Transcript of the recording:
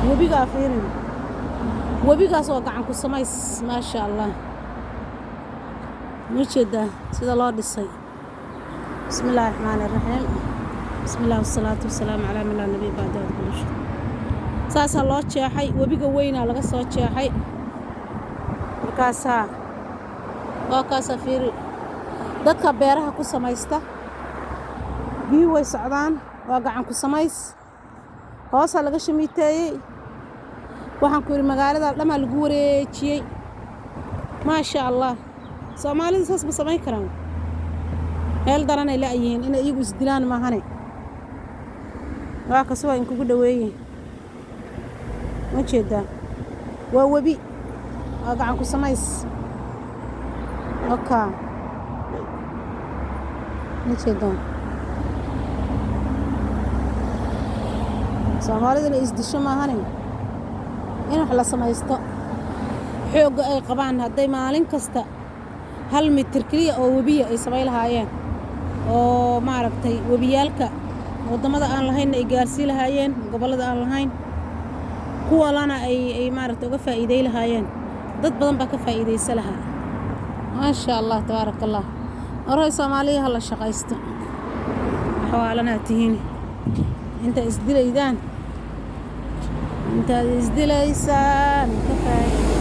webigaa fiirin webigaas oo gacan ku samays maasha allah ma jeedaa sida loo dhisay bismillaahi raxmaani raxiim bismillah wasalaatu wasalaamu calaa man laa nabiy bacdahu kulli saasaa loo jeexay webiga weynaa laga soo jeexay markaasaa waa kaasaa fiiri dadka beeraha ku samaysta biyuhu way socdaan waa gacan ku samays hoosaa laga shamiiteeyey waxaan ku yidhi magaalada dhammaa lagu wareejiyey maasha allah soomaalida saas ma samayn karaan meel daranay la'yihiin inay iyagu isdilaan maahane waa kas waa inkugu dhaweeye ma jeedaa waa webi waa gacan ku samays oka ma jeedaa soomaalida inay isdisho maahane in wax la samaysto xoogga ay qabaan hadday maalin kasta 1 mitir keliya oo webiya ay samay lahaayeen oo maaragtay webiyaalka waddamada aan lahayn ay gaarsii lahaayeen gobollada aan lahayn kuwa lana ay maaragtay uga faa'iiday lahaayeen dad badan baa ka faa'iidaysa lahaa maasha allah tabaaraka allah oray Soomaaliya hala shaqaysto xawaalana tihiin inta isdilaysaan ka faa'iido